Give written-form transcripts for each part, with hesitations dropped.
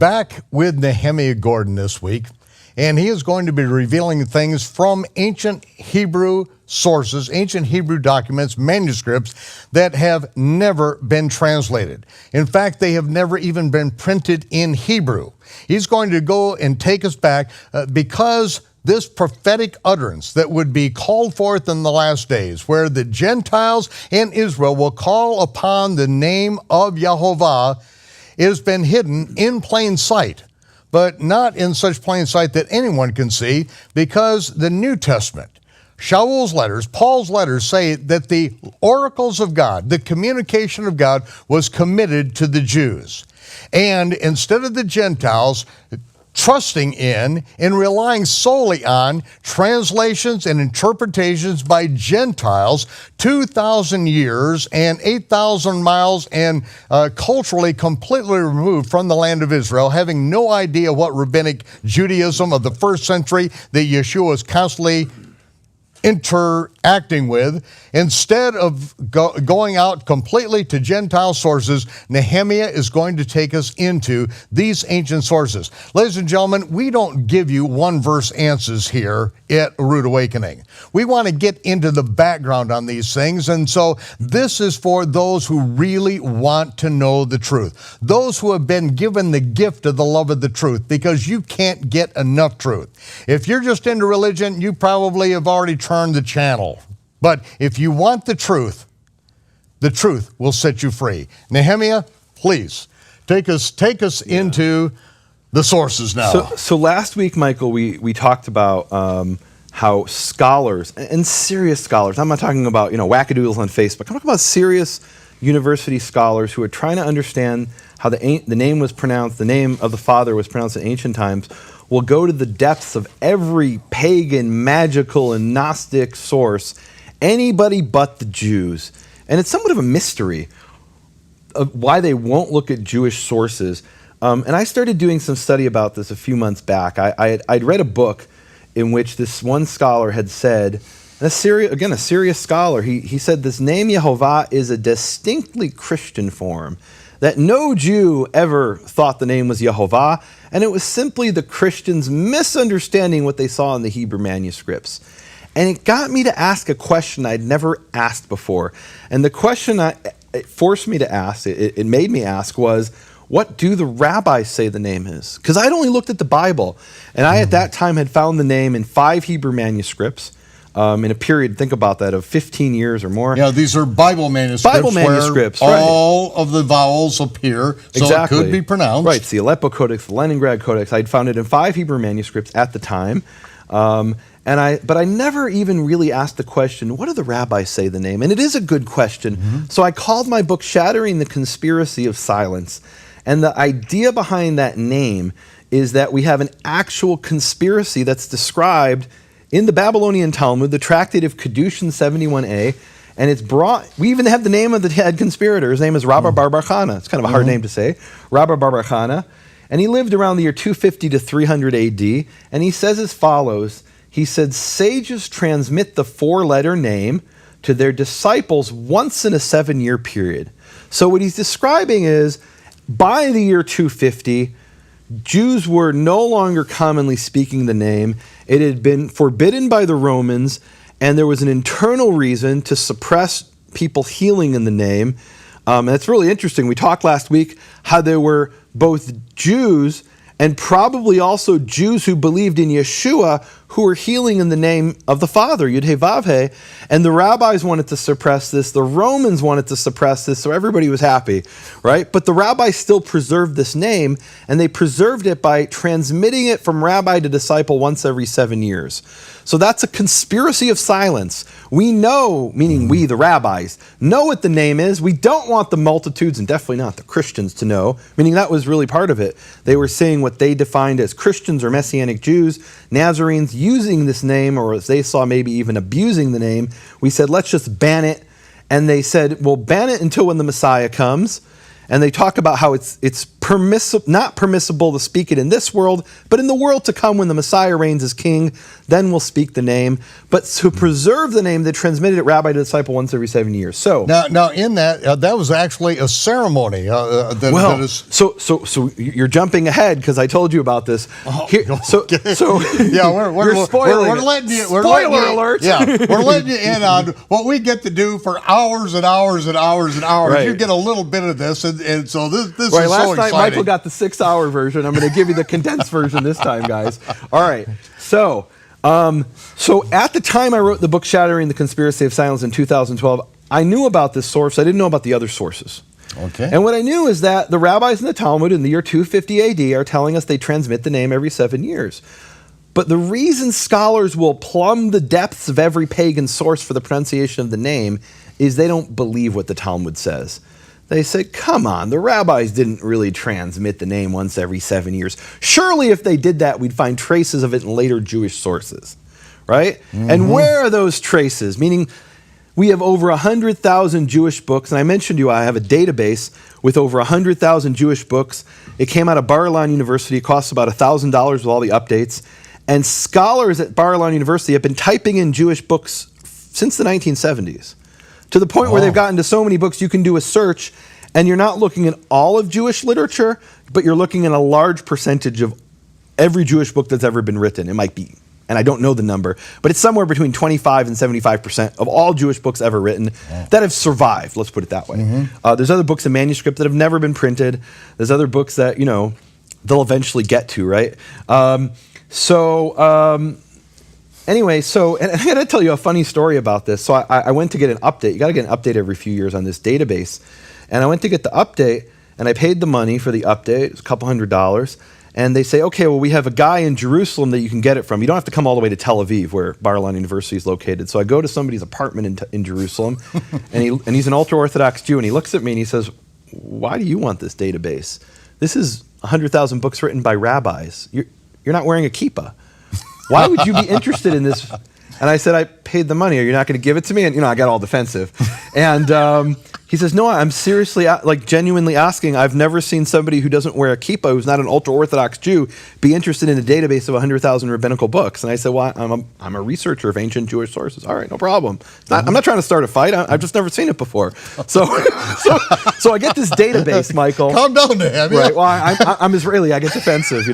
back with Nehemiah Gordon this week, and he is going to be revealing things from ancient Hebrew sources, ancient Hebrew documents, manuscripts that have never been translated. In fact, they have never even been printed in Hebrew. He's going to go and take us back because this prophetic utterance that would be called forth in the last days, where the Gentiles and Israel will call upon the name of Yehovah, it has been hidden in plain sight, but not in such plain sight that anyone can see, because the New Testament, Shaul's letters, Paul's letters say that the oracles of God, the communication of God, was committed to the Jews. And instead of the Gentiles trusting in and relying solely on translations and interpretations by Gentiles, 2,000 years and 8,000 miles and culturally completely removed from the land of Israel, having no idea what rabbinic Judaism of the first century that Yeshua was constantly interacting with. Instead of going out completely to Gentile sources, Nehemiah is going to take us into these ancient sources. Ladies and gentlemen, we don't give you one verse answers here at Root Awakening. We want to get into the background on these things, and so this is for those who really want to know the truth, those who have been given the gift of the love of the truth, because you can't get enough truth. If you're just into religion, you probably have already turned the channel. But if you want the truth will set you free. Nehemiah, please take us into the sources now. So last week, Michael, we talked about how scholars, and serious scholars, I'm not talking about wackadoodles on Facebook, I'm talking about serious university scholars who are trying to understand how the name was pronounced, the name of the Father was pronounced in ancient times, will go to the depths of every pagan, magical, and Gnostic source, anybody but the Jews. And it's somewhat of a mystery of why they won't look at Jewish sources. And I started doing some study about this a few months back. I'd read a book in which this one scholar had said, a serious scholar, he said this name Yehovah is a distinctly Christian form, that no Jew ever thought the name was Yehovah, and it was simply the Christians misunderstanding what they saw in the Hebrew manuscripts. And it got me to ask a question I'd never asked before. And the question it forced me to ask, it made me ask, was, what do the rabbis say the name is? Because I'd only looked at the Bible, and I at that time had found the name in 5 Hebrew manuscripts, in a period, think about that, of 15 years or more. Yeah, these are Bible manuscripts, where all of the vowels appear, so exactly. It could be pronounced. Right, it's the Aleppo Codex, the Leningrad Codex. I'd found it in 5 Hebrew manuscripts at the time. But I never even really asked the question, what do the rabbis say the name? And it is a good question. Mm-hmm. So I called my book Shattering the Conspiracy of Silence. And the idea behind that name is that we have an actual conspiracy that's described in the Babylonian Talmud, the Tractate of Kedushin 71a, and it's brought, we even have the name of the head conspirator. His name is Rabbi Bar Bar Chana. It's kind of a hard name to say. Rabbi Bar Bar Chana. And he lived around the year 250 to 300 AD. And he says as follows. He said, sages transmit the 4-letter name to their disciples once in a 7-year period. So what he's describing is, by the year 250, Jews were no longer commonly speaking the name. It had been forbidden by the Romans, and there was an internal reason to suppress people healing in the name. And it's really interesting. We talked last week how there were both Jews and probably also Jews who believed in Yeshua who were healing in the name of the Father, Yud-Heh-Vav-Heh, and the rabbis wanted to suppress this, the Romans wanted to suppress this, so everybody was happy, right? But the rabbis still preserved this name, and they preserved it by transmitting it from rabbi to disciple once every 7 years. So that's a conspiracy of silence. We know, meaning we, the rabbis, know what the name is. We don't want the multitudes, and definitely not the Christians, to know, meaning that was really part of it. They were saying what they defined as Christians or Messianic Jews, Nazarenes, using this name, or as they saw, maybe even abusing the name. We said, let's just ban it. And they said, well, ban it until when the Messiah comes. And they talk about how it's not permissible to speak it in this world, but in the world to come when the Messiah reigns as king, then we'll speak the name. But to preserve the name, they transmitted it rabbi to disciple once every 7 years. So now in that, that was actually a ceremony. So you're jumping ahead because I told you about this. Yeah, we're spoiling. We're letting you. Spoiler alert! Yeah, we're letting you in on what we get to do for hours and hours and hours and hours. Right. You get a little bit of this, and so this Right, is so last exciting. night Michael got the 6-hour version. I'm going to give you the condensed version this time, guys. All right. So at the time I wrote the book Shattering the Conspiracy of Silence in 2012, I knew about this source. I didn't know about the other sources. Okay. And what I knew is that the rabbis in the Talmud in the year 250 AD are telling us they transmit the name every 7 years. But the reason scholars will plumb the depths of every pagan source for the pronunciation of the name is they don't believe what the Talmud says. They say, come on, the rabbis didn't really transmit the name once every 7 years. Surely if they did that, we'd find traces of it in later Jewish sources, right? Mm-hmm. And where are those traces? Meaning, we have over 100,000 Jewish books, and I mentioned to you I have a database with over 100,000 Jewish books. It came out of Bar-Ilan University. It costs about $1,000 with all the updates. And scholars at Bar-Ilan University have been typing in Jewish books since the 1970s. To the point where they've gotten to so many books, you can do a search, and you're not looking at all of Jewish literature, but you're looking at a large percentage of every Jewish book that's ever been written. It might be, and I don't know the number, but it's somewhere between 25 and 75% of all Jewish books ever written that have survived, let's put it that way. Mm-hmm. There's other books in manuscript that have never been printed. There's other books that, they'll eventually get to, right? Anyway, and I got to tell you a funny story about this. So I went to get an update. You got to get an update every few years on this database. And I went to get the update, and I paid the money for the update. It was a couple $100. And they say, okay, well, we have a guy in Jerusalem that you can get it from. You don't have to come all the way to Tel Aviv, where Bar-Ilan University is located. So I go to somebody's apartment in Jerusalem, and he's an ultra-Orthodox Jew, and he looks at me and he says, why do you want this database? This is 100,000 books written by rabbis. You're not wearing a kippah. Why would you be interested in this? And I said, I paid the money. Are you not going to give it to me? And, I got all defensive. And he says, no, I'm seriously, genuinely asking. I've never seen somebody who doesn't wear a kippah, who's not an ultra-Orthodox Jew, be interested in a database of 100,000 rabbinical books. And I said, well, I'm a researcher of ancient Jewish sources. All right, no problem. I'm not trying to start a fight. I've just never seen it before. So I get this database, Michael. Calm down there. Right, well, I'm Israeli. I get defensive,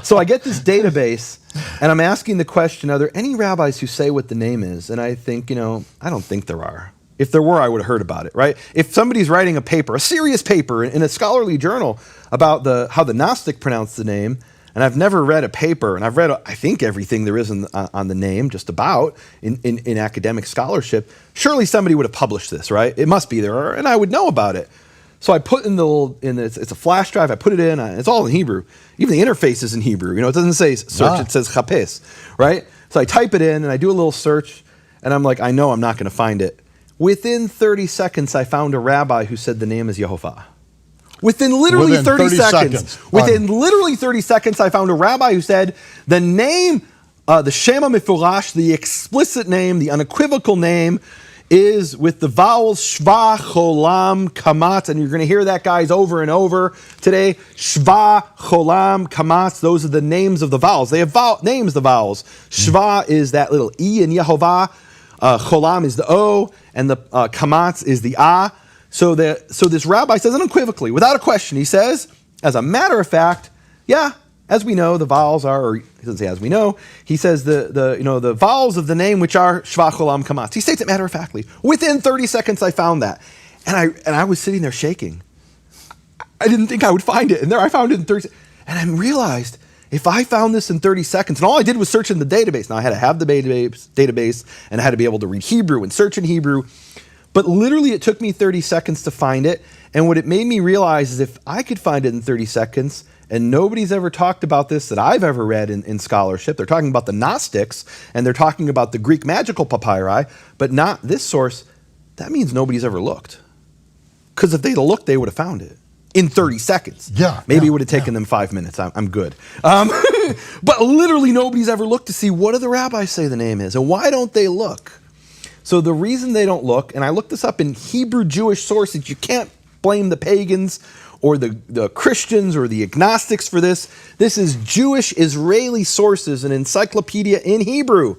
So I get this database, and I'm asking the question, are there any rabbis who say what the name is? And I think, I don't think there are. If there were, I would have heard about it, right? If somebody's writing a paper, a serious paper in a scholarly journal about how the Gnostic pronounced the name, and I've never read a paper, and I've read, I think, everything there is on the name, just about, in academic scholarship, surely somebody would have published this, right? It must be there, and I would know about it. So I put it's a flash drive, I put it in, it's all in Hebrew. Even the interface is in Hebrew. It doesn't say search, it says chapes, right? So I type it in, and I do a little search, and I'm like, I know I'm not going to find it. Within 30 seconds, I found a rabbi who said the name is Yehovah. Within literally 30 seconds. Within literally 30 seconds, I found a rabbi who said the name, the Shema Mifurash, the explicit name, the unequivocal name, is with the vowels Shva, Cholam, Kamatz, and you're going to hear that, guys, over and over today. Shva, Cholam, Kamatz, those are the names of the vowels. They have names, the vowels. Shva is that little E in Yehovah. Cholam is the O, and the Kamatz is the A. So this rabbi says unequivocally, without a question, he says, as a matter of fact, yeah, as we know, the vowels are, or he doesn't say as we know, he says the vowels of the name which are Shva, Cholam, Kamatz. He states it matter-of-factly. Within 30 seconds, I found that. And I was sitting there shaking. I didn't think I would find it. And there I found it in 30 seconds. And I realized, if I found this in 30 seconds, and all I did was search in the database. Now, I had to have the database, and I had to be able to read Hebrew and search in Hebrew. But literally, it took me 30 seconds to find it. And what it made me realize is if I could find it in 30 seconds, and nobody's ever talked about this that I've ever read in scholarship. They're talking about the Gnostics, and they're talking about the Greek magical papyri, but not this source. That means nobody's ever looked. Because if they'd have looked, they would have found it in 30 seconds. Maybe it would have taken them 5 minutes. I'm good. But literally nobody's ever looked to see what do the rabbis say the name is, and why don't they look? So the reason they don't look, and I looked this up in Hebrew Jewish sources, you can't blame the pagans or the Christians or the agnostics for this. This is Jewish Israeli sources, an encyclopedia in Hebrew.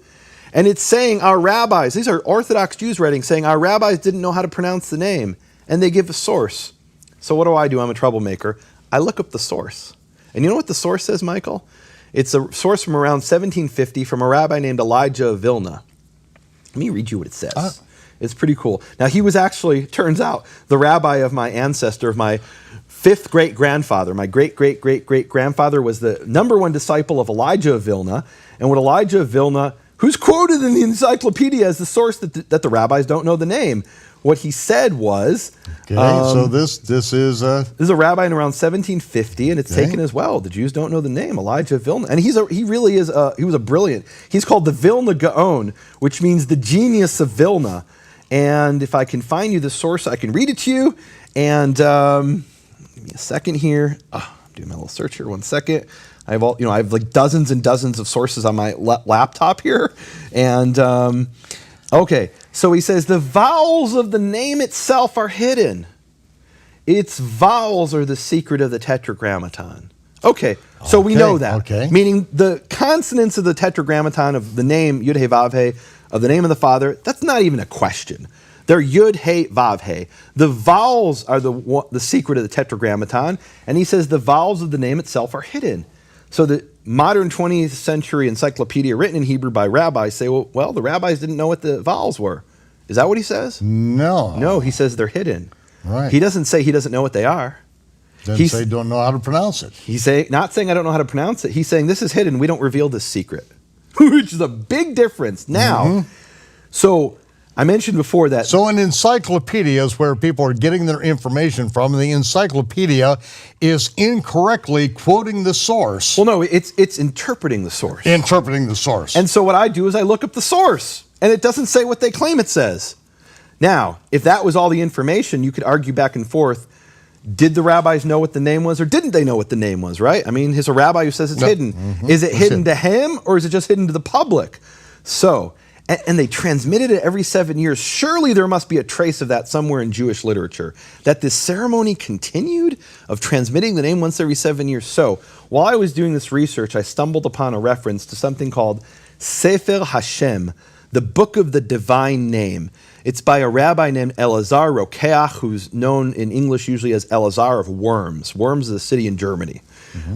And it's saying our rabbis, these are Orthodox Jews writing, saying our rabbis didn't know how to pronounce the name. And they give a source. So what do? I'm a troublemaker. I look up the source. And you know what the source says, Michael? It's a source from around 1750 from a rabbi named Elijah of Vilna. Let me read you what it says. It's pretty cool. Now, he was actually, turns out, the rabbi of my ancestor, of my fifth great-grandfather. My great-great-great-great-grandfather was the #1 disciple of Elijah of Vilna. And what Elijah of Vilna, who's quoted in the encyclopedia as the source that the rabbis don't know the name, what he said was... Okay, so this is... This is a rabbi in around 1750, and it's taken as well. The Jews don't know the name, Elijah of Vilna. And he was a brilliant... He's called the Vilna Gaon, which means the genius of Vilna. And if I can find you the source, I can read it to you. And give me a second here. I'm doing my little search here, 1 second. I have like dozens and dozens of sources on my laptop here. And... okay, so he says, the vowels of the name itself are hidden. Its vowels are the secret of the tetragrammaton. Okay, so we know that. Okay. Meaning the consonants of the tetragrammaton of the name Yud-He-Vav-He, of the name of the Father, that's not even a question. They're Yud-He-Vav-He. The vowels are the secret of the tetragrammaton, and he says the vowels of the name itself are hidden. So the modern 20th century encyclopedia written in Hebrew by rabbis say, well, the rabbis didn't know what the vowels were. Is that what he says? No. No, he says they're hidden. Right. He doesn't say he doesn't know what they are. Doesn't say don't know how to pronounce it. He's not saying I don't know how to pronounce it. He's saying this is hidden. We don't reveal this secret, which is a big difference. Now, so I mentioned before that. So an encyclopedia is where people are getting their information from. The encyclopedia is incorrectly quoting the source. Well, no, it's interpreting the source. Interpreting the source. And so what I do is I look up the source, and it doesn't say what they claim it says. Now, if that was all the information, you could argue back and forth. Did the rabbis know what the name was, or didn't they know what the name was, right? I mean, he's a rabbi who says it's hidden. Is it hidden to him, or is it just hidden to the public? So... and they transmitted it every 7 years. Surely there must be a trace of that somewhere in Jewish literature, that this ceremony continued of transmitting the name once every 7 years. So while I was doing this research, I stumbled upon a reference to something called Sefer Hashem, the Book of the Divine Name. It's by a rabbi named Elazar Rokeach, who's known in English usually as Elazar of Worms. Worms is a city in Germany.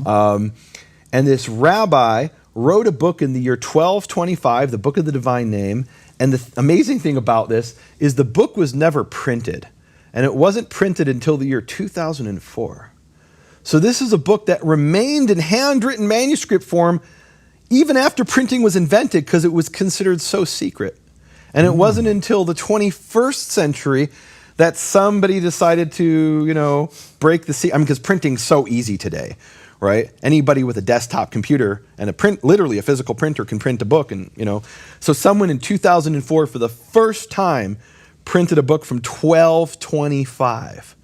And this rabbi wrote a book in the year 1225, the Book of the Divine Name. And the amazing thing about this is the book was never printed. And it wasn't printed until the year 2004. So this is a book that remained in handwritten manuscript form even after printing was invented, because it was considered so secret. And it wasn't until the 21st century that somebody decided to, break the secret. I mean, because printing's so easy today. Right? Anybody with a desktop computer and literally a physical printer can print a book. And, so someone in 2004 for the first time printed a book from 1225.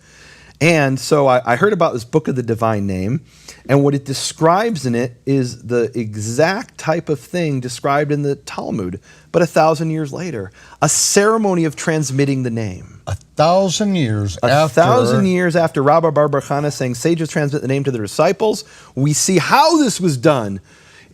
And so I heard about this Book of the Divine Name, and what it describes in it is the exact type of thing described in the Talmud, but 1,000 years later, a ceremony of transmitting the name. 1,000 years after... 1,000 years after Rabbi Bar Bar Chana saying, sages transmit the name to their disciples, we see how this was done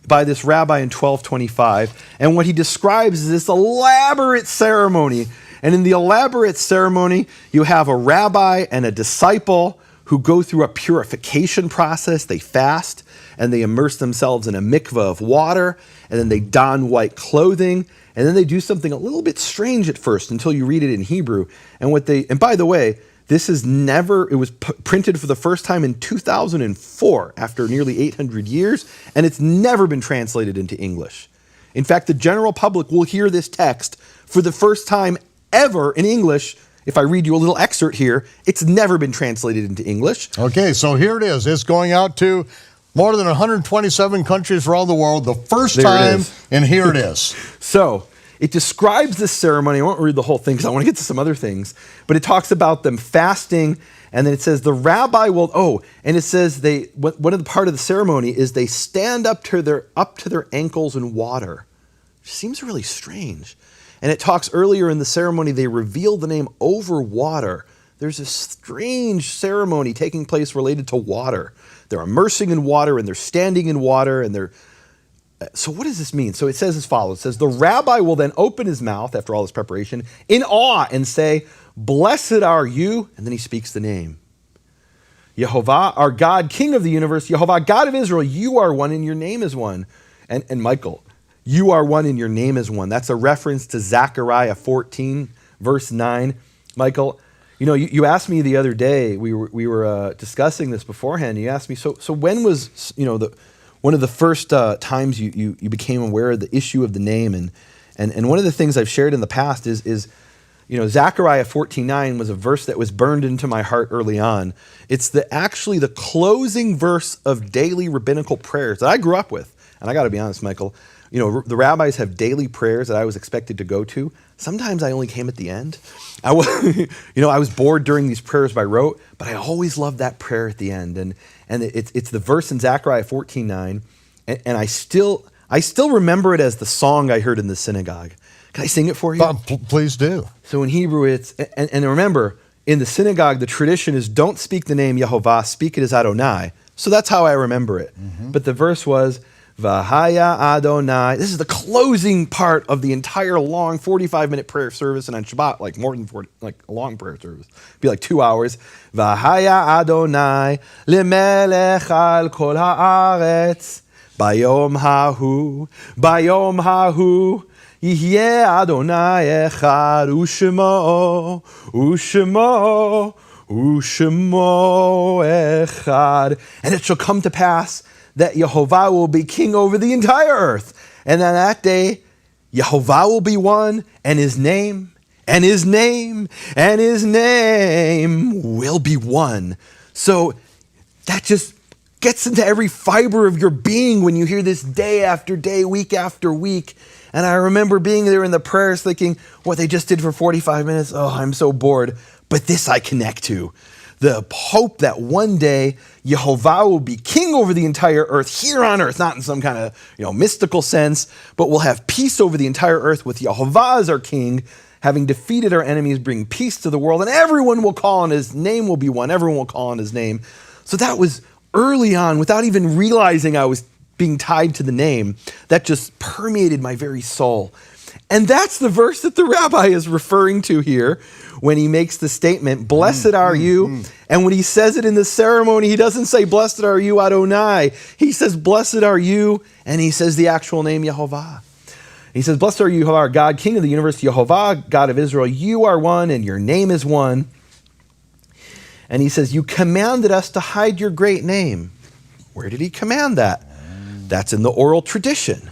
by this rabbi in 1225. And what he describes is this elaborate ceremony. And in the elaborate ceremony, you have a rabbi and a disciple who go through a purification process. They fast, and they immerse themselves in a mikveh of water, and then they don white clothing, and then they do something a little bit strange at first until you read it in Hebrew. And by the way, it was printed for the first time in 2004, after nearly 800 years, and it's never been translated into English. In fact, the general public will hear this text for the first time ever in English. If I read you a little excerpt here, it's never been translated into English. Okay, so here it is. It's going out to more than 127 countries around the world the first time, and here it is. So it describes this ceremony. I won't read the whole thing because I want to get to some other things, but it talks about them fasting, and then it says the rabbi will, and it says one of the part of the ceremony is they stand up to their ankles in water, which seems really strange. And it talks earlier in the ceremony, they reveal the name over water. there's a strange ceremony taking place related to water. They're immersing in water and they're standing in water and they're... So what does this mean? So it says as follows. It says, the rabbi will then open his mouth after all this preparation in awe and say, blessed are you, and then he speaks the name. Yehovah, our God, King of the universe, Yehovah, God of Israel, you are one and your name is one. And Michael, you are one and your name is one. That's a reference to Zechariah 14, verse 9. Michael, you asked me the other day, we were discussing this beforehand, and you asked me, so when was, one of the first times you became aware of the issue of the name? And one of the things I've shared in the past is Zechariah 14:9 was a verse that was burned into my heart early on. It's actually the closing verse of daily rabbinical prayers that I grew up with. And I got to be honest, Michael, the rabbis have daily prayers that I was expected to go to. Sometimes I only came at the end. I was bored during these prayers by rote, but I always loved that prayer at the end. And it's the verse in Zechariah 14:9, and I still remember it as the song I heard in the synagogue. Can I sing it for you? Please do. So in Hebrew, it's, and remember, in the synagogue, the tradition is don't speak the name Yehovah, speak it as Adonai. So that's how I remember it. Mm-hmm. But the verse was, Vahaya Adonai. This is the closing part of the entire long 45-minute prayer service, and on Shabbat, like more than 40, like a long prayer service. It'd be like 2 hours. Vahaya Adonai lemelech al kol haaretz bayom hahu Yihyeh Adonai echad u'shemo echad. And it shall come to pass that Yehovah will be king over the entire earth. And on that day, Yehovah will be one, and his name will be one. So that just gets into every fiber of your being when you hear this day after day, week after week. And I remember being there in the prayers thinking, what they just did for 45 minutes, oh, I'm so bored. But this I connect to. The hope that one day Yehovah will be king over the entire earth, here on earth, not in some kind of mystical sense, but we'll have peace over the entire earth with Yehovah as our king, having defeated our enemies, bring peace to the world, and everyone will call on his name will be one. Everyone will call on his name. So that was early on, without even realizing I was being tied to the name, that just permeated my very soul. And that's the verse that the rabbi is referring to here when he makes the statement, blessed are you. And when he says it in the ceremony, he doesn't say, blessed are you, Adonai. He says, blessed are you, and he says the actual name, Yehovah. He says, blessed are you, Yehovah, our God, King of the universe, Yehovah, God of Israel. You are one, and your name is one. And he says, you commanded us to hide your great name. Where did he command that? That's in the oral tradition,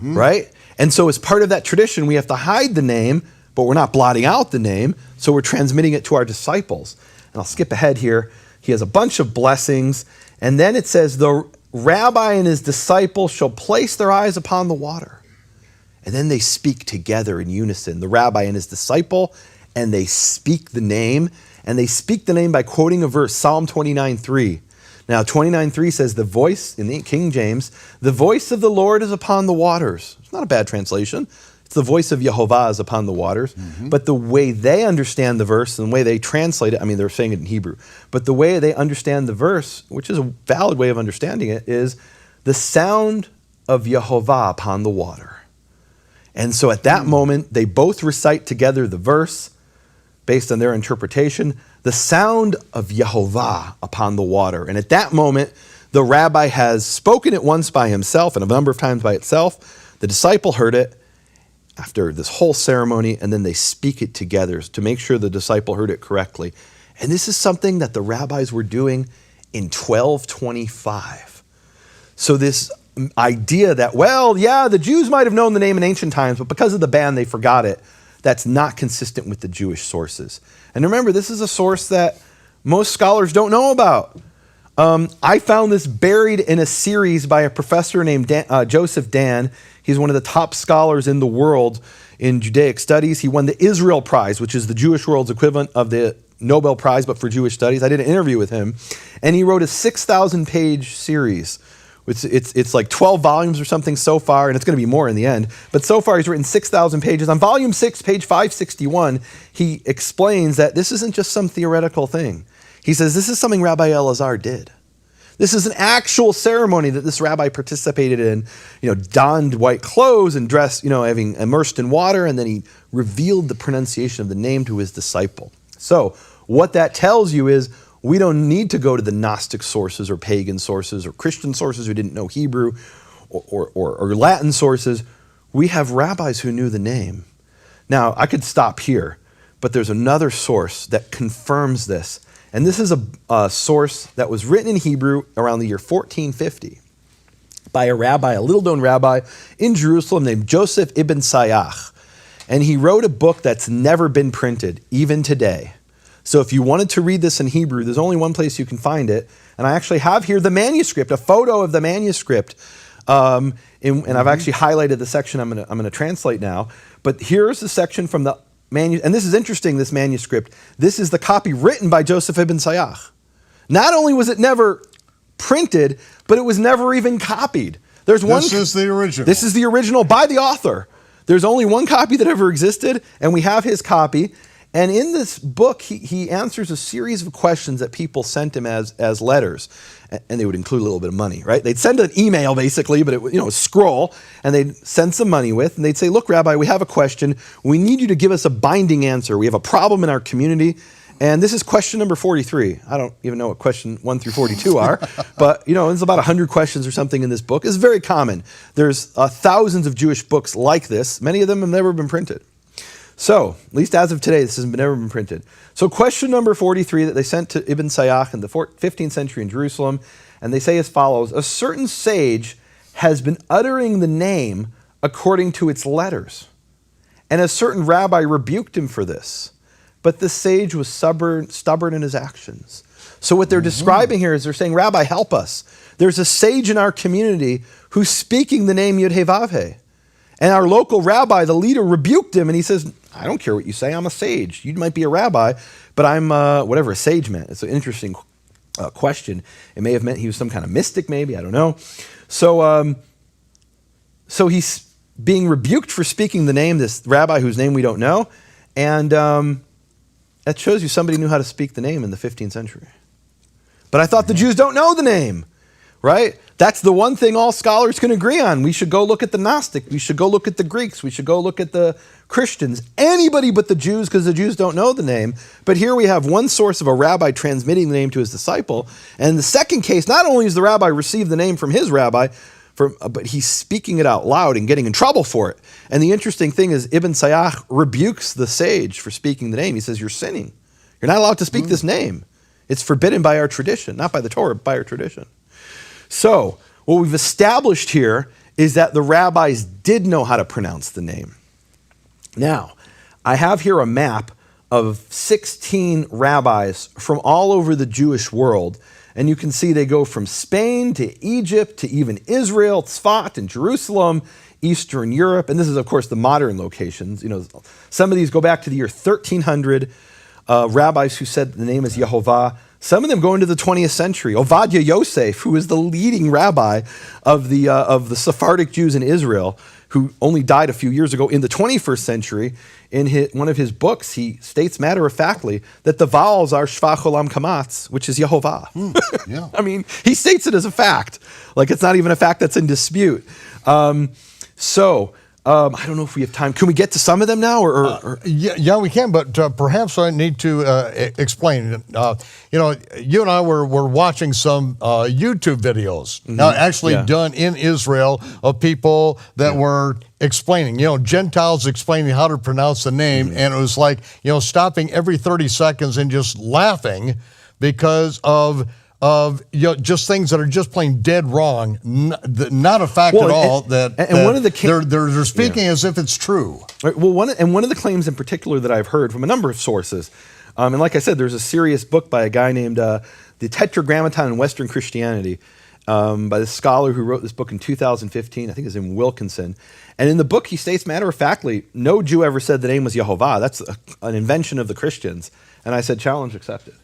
right? And so as part of that tradition, we have to hide the name, but we're not blotting out the name, so we're transmitting it to our disciples. And I'll skip ahead here. He has a bunch of blessings, and then it says, the rabbi and his disciple shall place their eyes upon the water. And then they speak together in unison, the rabbi and his disciple, and they speak the name, and they speak the name by quoting a verse, Psalm 29:3. Now, 29:3 says, the voice, in the King James, the voice of the Lord is upon the waters. It's not a bad translation. It's the voice of Yehovah is upon the waters. But the way they understand the verse and the way they translate it, I mean, they're saying it in Hebrew, but the way they understand the verse, which is a valid way of understanding it, is the sound of Yehovah upon the water. And so at that moment, they both recite together the verse based on their interpretation, the sound of Yehovah upon the water. And at that moment, the rabbi has spoken it once by himself and a number of times by itself. The disciple heard it after this whole ceremony, and then they speak it together to make sure the disciple heard it correctly. And this is something that the rabbis were doing in 1225. So this idea that, well, yeah, the Jews might have known the name in ancient times, but because of the ban, they forgot it. That's not consistent with the Jewish sources. And remember, this is a source that most scholars don't know about. I found this buried in a series by a professor named Joseph Dan. He's one of the top scholars in the world in Judaic studies. He won the Israel Prize, which is the Jewish world's equivalent of the Nobel Prize, but for Jewish studies. I did an interview with him, and he wrote a 6,000-page series It's like 12 volumes or something so far, and it's going to be more in the end. But so far, he's written 6,000 pages. On volume 6, page 561, he explains that this isn't just some theoretical thing. He says this is something Rabbi Elazar did. This is an actual ceremony that this rabbi participated in, donned white clothes and dressed, having immersed in water, and then he revealed the pronunciation of the name to his disciple. So what that tells you is we don't need to go to the Gnostic sources or pagan sources or Christian sources who didn't know Hebrew or Latin sources. We have rabbis who knew the name. Now, I could stop here, but there's another source that confirms this. And this is a source that was written in Hebrew around the year 1450 by a little-known rabbi in Jerusalem named Joseph ibn Sayach. And he wrote a book that's never been printed, even today. So if you wanted to read this in Hebrew, there's only one place you can find it. And I actually have here the manuscript, a photo of the manuscript. And I've actually highlighted the section I'm going to translate now. But here's the section from the and this is interesting, this manuscript. This is the copy written by Joseph ibn Sayach. Not only was it never printed, but it was never even copied. This is the original. This is the original by the author. There's only one copy that ever existed, and we have his copy. And in this book, he answers a series of questions that people sent him as letters. And they would include a little bit of money, right? They'd send an email, basically, but it would, a scroll, and they'd send some money with, and they'd say, look, Rabbi, we have a question. We need you to give us a binding answer. We have a problem in our community, and this is question number 43. I don't even know what question 1 through 42 are, but, there's about 100 questions or something in this book. It's very common. There's thousands of Jewish books like this. Many of them have never been printed. So, at least as of today, this has never been printed. So question number 43 that they sent to Ibn Sayach in the 15th century in Jerusalem, and they say as follows: a certain sage has been uttering the name according to its letters, and a certain rabbi rebuked him for this, but the sage was stubborn in his actions. So what they're describing here is they're saying, Rabbi, help us. There's a sage in our community who's speaking the name Yehovah. And our local rabbi, the leader, rebuked him, and he says, I don't care what you say, I'm a sage. You might be a rabbi, but I'm whatever a sage meant. It's an interesting question. It may have meant he was some kind of mystic, maybe, I don't know. So he's being rebuked for speaking the name, this rabbi whose name we don't know, and that shows you somebody knew how to speak the name in the 15th century. But I thought the Jews don't know the name, right? That's the one thing all scholars can agree on. We should go look at the Gnostic. We should go look at the Greeks. We should go look at the Christians. Anybody but the Jews, because the Jews don't know the name. But here we have one source of a rabbi transmitting the name to his disciple. And in the second case, not only does the rabbi receive the name from his rabbi, but he's speaking it out loud and getting in trouble for it. And the interesting thing is Ibn Sayach rebukes the sage for speaking the name. He says, you're sinning. You're not allowed to speak this name. It's forbidden by our tradition, not by the Torah, but by our tradition. So, what we've established here is that the rabbis did know how to pronounce the name. Now, I have here a map of 16 rabbis from all over the Jewish world, and you can see they go from Spain to Egypt to even Israel, Tzfat and Jerusalem, Eastern Europe, and this is, of course, the modern locations. Some of these go back to the year 1300, rabbis who said the name is Yehovah. Some of them go into the 20th century. Ovadia Yosef, who is the leading rabbi of the Sephardic Jews in Israel, who only died a few years ago in the 21st century, in one of his books, he states matter-of-factly that the vowels are Shvach Olam Kamatz, which is Yehovah. Yeah. I mean, he states it as a fact. Like, it's not even a fact that's in dispute. I don't know if we have time. Can we get to some of them now? Yeah, we can, but perhaps I need to explain. You and I were watching some YouTube videos, done in Israel, of people that were explaining, Gentiles explaining how to pronounce the name, and it was like, stopping every 30 seconds and just laughing because of just things that are just plain dead wrong, not a fact at all. One of the they're speaking as if it's true. Right, well, one of the claims in particular that I've heard from a number of sources, and like I said, there's a serious book by a guy named The Tetragrammaton in Western Christianity, by this scholar who wrote this book in 2015. I think his name is Wilkinson. And in the book, he states matter-of-factly, no Jew ever said the name was Yehovah. That's an invention of the Christians. And I said, challenge accepted.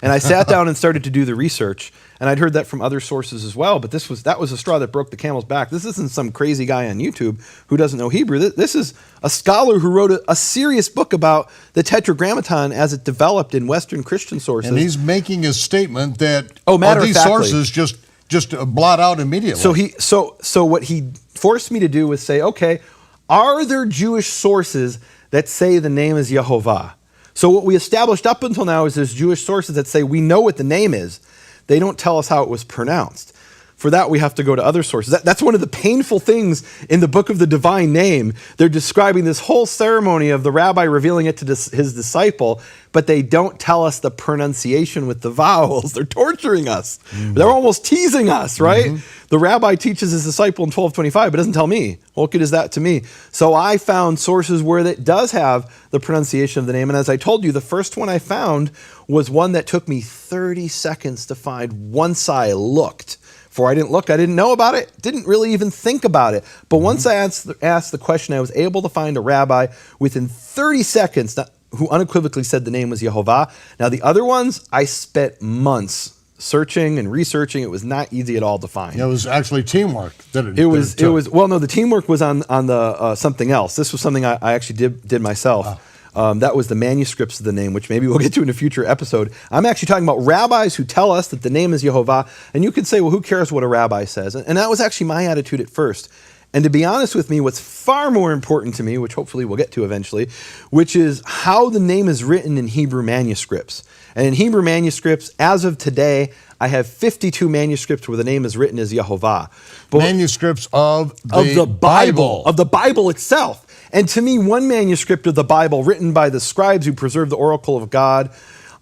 And I sat down and started to do the research, and I'd heard that from other sources as well, but that was a straw that broke the camel's back. This isn't some crazy guy on YouTube who doesn't know Hebrew. This is a scholar who wrote a serious book about the Tetragrammaton as it developed in Western Christian sources. And he's making a statement that these matter-of-factly, sources just blot out immediately. So what he forced me to do was say, okay, are there Jewish sources that say the name is Yehovah? So what we established up until now is there's Jewish sources that say we know what the name is. They don't tell us how it was pronounced. For that, we have to go to other sources. That's one of the painful things in the book of the divine name. They're describing this whole ceremony of the rabbi revealing it to his disciple, but they don't tell us the pronunciation with the vowels. They're torturing us. Mm-hmm. They're almost teasing us, right? Mm-hmm. The rabbi teaches his disciple in 1225, but doesn't tell me. What good is that to me? So I found sources where it does have the pronunciation of the name. And as I told you, the first one I found was one that took me 30 seconds to find once I looked. Before I didn't look, I didn't know about it, didn't really even think about it. But once I asked the question, I was able to find a rabbi within 30 seconds who unequivocally said the name was Yehovah. Now the other ones, I spent months searching and researching. It was not easy at all to find. Yeah, it was actually teamwork. The teamwork was on the something else. This was something I actually did myself. That was the manuscripts of the name, which maybe we'll get to in a future episode. I'm actually talking about rabbis who tell us that the name is Yehovah. And you could say, well, who cares what a rabbi says? And that was actually my attitude at first. And to be honest with me, what's far more important to me, which hopefully we'll get to eventually, which is how the name is written in Hebrew manuscripts. And in Hebrew manuscripts, as of today, I have 52 manuscripts where the name is written as Yehovah. Manuscripts of the Bible. Of the Bible itself. And to me, one manuscript of the Bible written by the scribes who preserved the oracle of God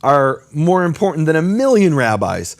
are more important than a million rabbis.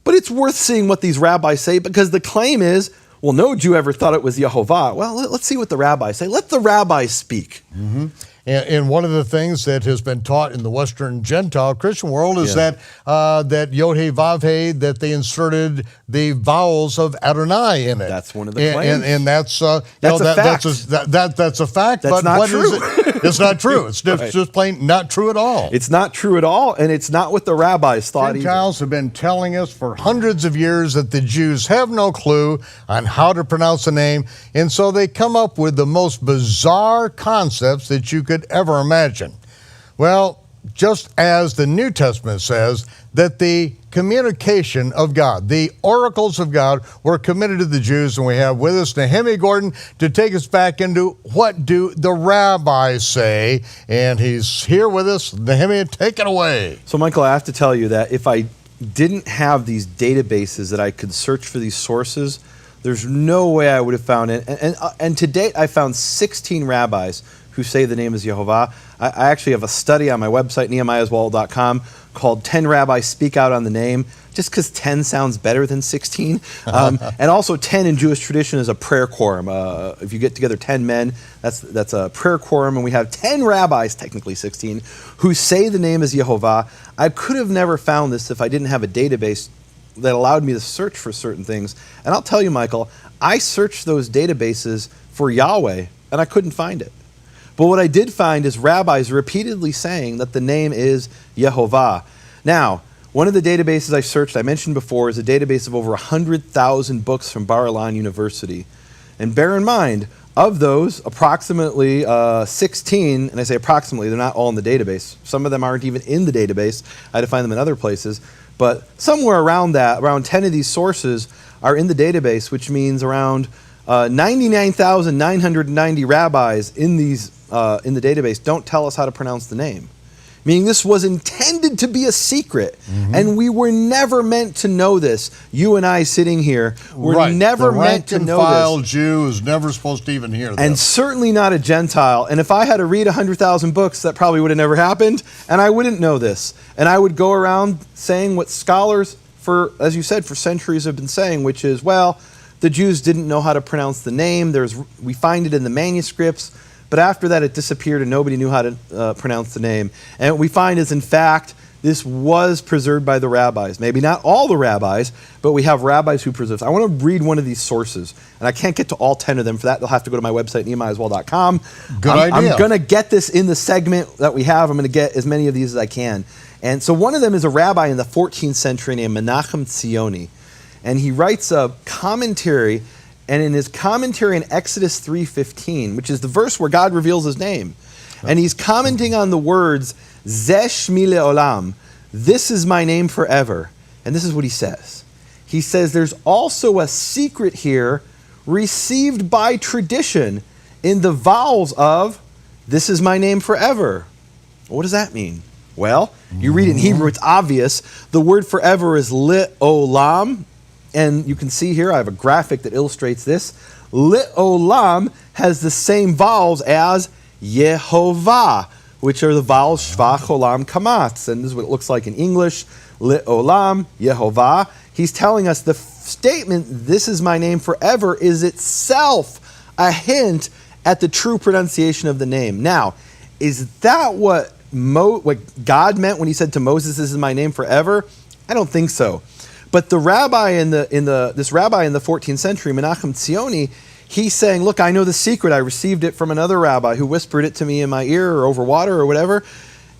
But it's worth seeing what these rabbis say, because the claim is, well, no Jew ever thought it was Yehovah. Well, let's see what the rabbis say. Let the rabbis speak. Mm-hmm. And one of the things that has been taught in the Western Gentile Christian world is that Yod-Heh-Vav-Heh, that they inserted the vowels of Adonai in it. That's one of the claims. And that's a fact. That's a fact. That's not true. It's not true. It's just plain not true at all. It's not true at all, and it's not what the rabbis thought either. Gentiles have been telling us for hundreds of years that the Jews have no clue on how to pronounce the name, and so they come up with the most bizarre concepts that you could ever imagine. Well, just as the New Testament says that the communication of God, the oracles of God, were committed to the Jews, and we have with us Nehemiah Gordon to take us back into what do the rabbis say, and he's here with us. Nehemiah, take it away. So, Michael, I have to tell you that if I didn't have these databases that I could search for these sources, there's no way I would have found it. And to date, I found 16 rabbis who say the name is Yehovah. I actually have a study on my website, nehemiahswall.com, called 10 Rabbis Speak Out on the Name, just because 10 sounds better than 16. And also 10 in Jewish tradition is a prayer quorum. If you get together 10 men, that's a prayer quorum, and we have 10 rabbis, technically 16, who say the name is Yehovah. I could have never found this if I didn't have a database that allowed me to search for certain things. And I'll tell you, Michael, I searched those databases for Yahweh, and I couldn't find it. But what I did find is rabbis repeatedly saying that the name is Yehovah. Now, one of the databases I searched, I mentioned before, is a database of over 100,000 books from Bar-Ilan University. And bear in mind, of those, approximately 16, and I say approximately, they're not all in the database. Some of them aren't even in the database. I had to find them in other places. But somewhere around that, around 10 of these sources are in the database, which means around 99,990 rabbis in the database don't tell us how to pronounce the name. Meaning this was intended to be a secret, and we were never meant to know this. You and I sitting here were never meant to know this. The rank-and-file Jew is never supposed to even hear this. And certainly not a Gentile. And if I had to read 100,000 books, that probably would have never happened, and I wouldn't know this. And I would go around saying what scholars, as you said, for centuries have been saying, which is, well, the Jews didn't know how to pronounce the name. We find it in the manuscripts. But after that, it disappeared and nobody knew how to pronounce the name. And what we find is, in fact, this was preserved by the rabbis. Maybe not all the rabbis, but we have rabbis who preserve. I want to read one of these sources, and I can't get to all 10 of them. For that, they'll have to go to my website, nehemiahaswell.com. Good idea. I'm going to get this in the segment that we have. I'm going to get as many of these as I can. And so one of them is a rabbi in the 14th century named Menachem Tzioni. And he writes a commentary, and in his commentary in Exodus 3:15, which is the verse where God reveals his name, and he's commenting on the words, Zeh Shmi Le'olam, this is my name forever. And this is what he says. He says there's also a secret here received by tradition in the vowels of this is my name forever. What does that mean? Well, you read it in Hebrew, it's obvious. The word forever is Le'olam. And you can see here, I have a graphic that illustrates this. Le'olam has the same vowels as Yehovah, which are the vowels Shva, Cholam, Kamatz. And this is what it looks like in English. Le'olam, Yehovah. He's telling us the statement, this is my name forever, is itself a hint at the true pronunciation of the name. Now, is that what God meant when he said to Moses, this is my name forever? I don't think so. But the rabbi this rabbi in the 14th century, Menachem Tzioni, he's saying, look, I know the secret. I received it from another rabbi who whispered it to me in my ear or over water or whatever.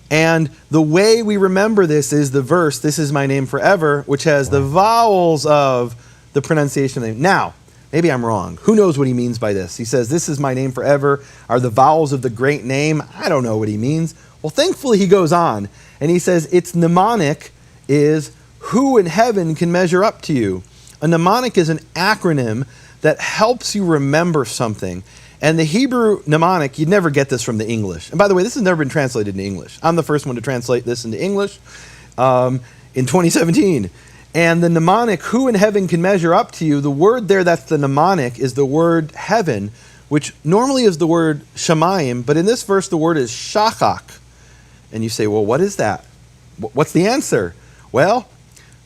And the way we remember this is the verse, this is my name forever, which has the vowels of the pronunciation of the name. Now, maybe I'm wrong. Who knows what he means by this? He says, this is my name forever, are the vowels of the great name. I don't know what he means. Well, thankfully he goes on, and he says, its mnemonic is, who in heaven can measure up to you? A mnemonic is an acronym that helps you remember something. And the Hebrew mnemonic, you'd never get this from the English. And by the way, this has never been translated into English. I'm the first one to translate this into English in 2017. And the mnemonic, who in heaven can measure up to you, the word there that's the mnemonic is the word heaven, which normally is the word shamayim, but in this verse the word is shachak. And you say, well, what is that? What's the answer? Well,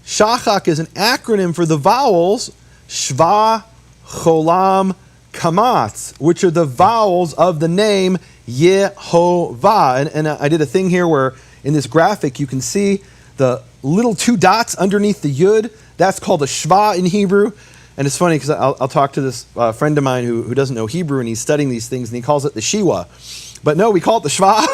shachak is an acronym for the vowels Shva, Cholam, Kamatz, which are the vowels of the name Yehovah. And I did a thing here where in this graphic you can see the little two dots underneath the Yud. That's called a Shva in Hebrew. And it's funny because I'll talk to this friend of mine who doesn't know Hebrew, and he's studying these things, and he calls it the Shiwa. But no, we call it the Shva.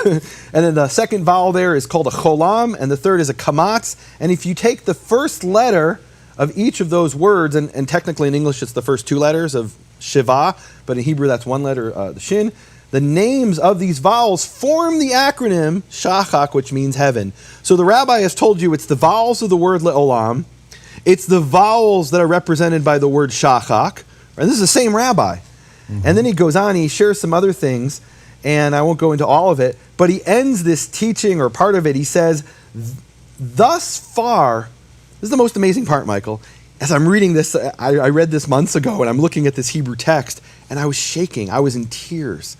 And then the second vowel there is called a Cholam, and the third is a Kamatz. And if you take the first letter of each of those words, and technically in English it's the first two letters of Shiva, but in Hebrew that's one letter, the Shin, the names of these vowels form the acronym Shachak, which means heaven. So the rabbi has told you it's the vowels of the word Le'olam, it's the vowels that are represented by the word Shachak, and this is the same rabbi. Mm-hmm. And then he goes on, he shares some other things, and I won't go into all of it, but he ends this teaching, or part of it, he says, thus far, this is the most amazing part, Michael. As I'm reading this, I read this months ago, and I'm looking at this Hebrew text, and I was shaking. I was in tears.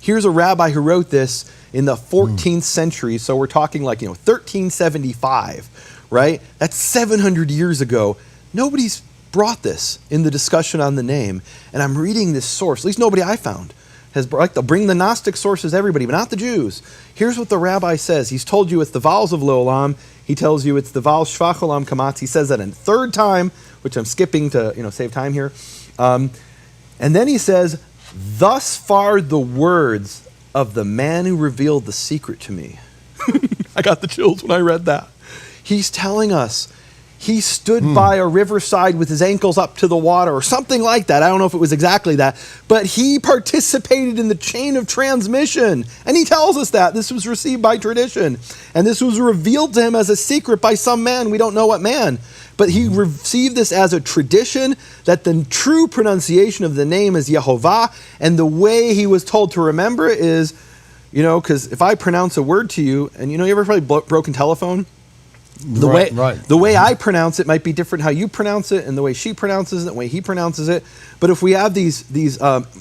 Here's a rabbi who wrote this in the 14th century, so we're talking like, 1375, right? That's 700 years ago. Nobody's brought this in the discussion on the name, and I'm reading this source, at least nobody I found has brought. They'll bring the Gnostic sources, everybody, but not the Jews. Here's what the rabbi says. He's told you it's the vowels of Le'olam. He tells you it's the vowels Shva, Cholam, Kamatz. He says that a third time, which I'm skipping to save time here. And then he says, thus far the words of the man who revealed the secret to me. I got the chills when I read that. He's telling us he stood by a riverside with his ankles up to the water or something like that. I don't know if it was exactly that, but he participated in the chain of transmission. And he tells us that this was received by tradition. And this was revealed to him as a secret by some man. We don't know what man, but he received this as a tradition that the true pronunciation of the name is Yehovah. And the way he was told to remember it is, because if I pronounce a word to you, and you ever probably broken telephone? The way I pronounce it might be different how you pronounce it, and the way she pronounces it, and the way he pronounces it. But if we have these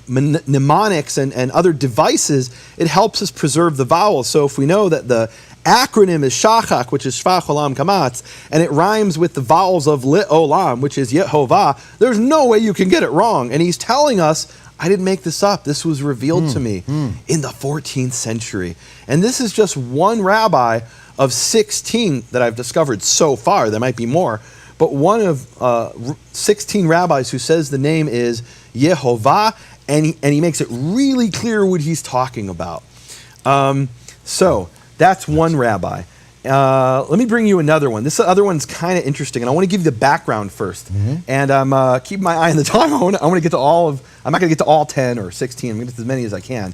mnemonics and other devices, it helps us preserve the vowels. So if we know that the acronym is Shachak, which is Shva, Cholam, Kamatz, and it rhymes with the vowels of Le'olam, which is Yehovah, there's no way you can get it wrong. And he's telling us, I didn't make this up. This was revealed to me in the 14th century. And this is just one rabbi of 16 that I've discovered so far. There might be more, but one of 16 rabbis who says the name is Yehovah, and he makes it really clear what he's talking about. So that's one rabbi. Let me bring you another one. This other one's kind of interesting, and I want to give you the background first. And I'm keeping my eye on the time. I want to get to I'm not going to get to all 10 or 16. I'm going to get to as many as I can.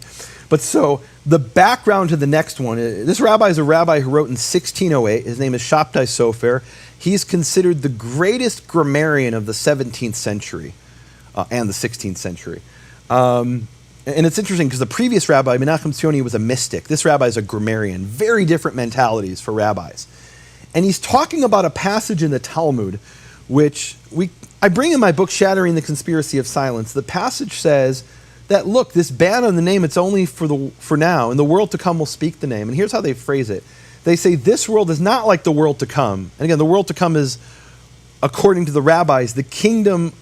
But so the background to the next one, this rabbi is a rabbi who wrote in 1608. His name is Shabtai Sofer. He's considered the greatest grammarian of the 17th century and the 16th century. And it's interesting because the previous rabbi, Menachem Tzioni, was a mystic. This rabbi is a grammarian. Very different mentalities for rabbis. And he's talking about a passage in the Talmud, which I bring in my book, Shattering the Conspiracy of Silence. The passage says that, look, this ban on the name, it's only for now. In the world to come, we'll speak the name. And here's how they phrase it. They say, this world is not like the world to come. And again, the world to come is, according to the rabbis, the kingdom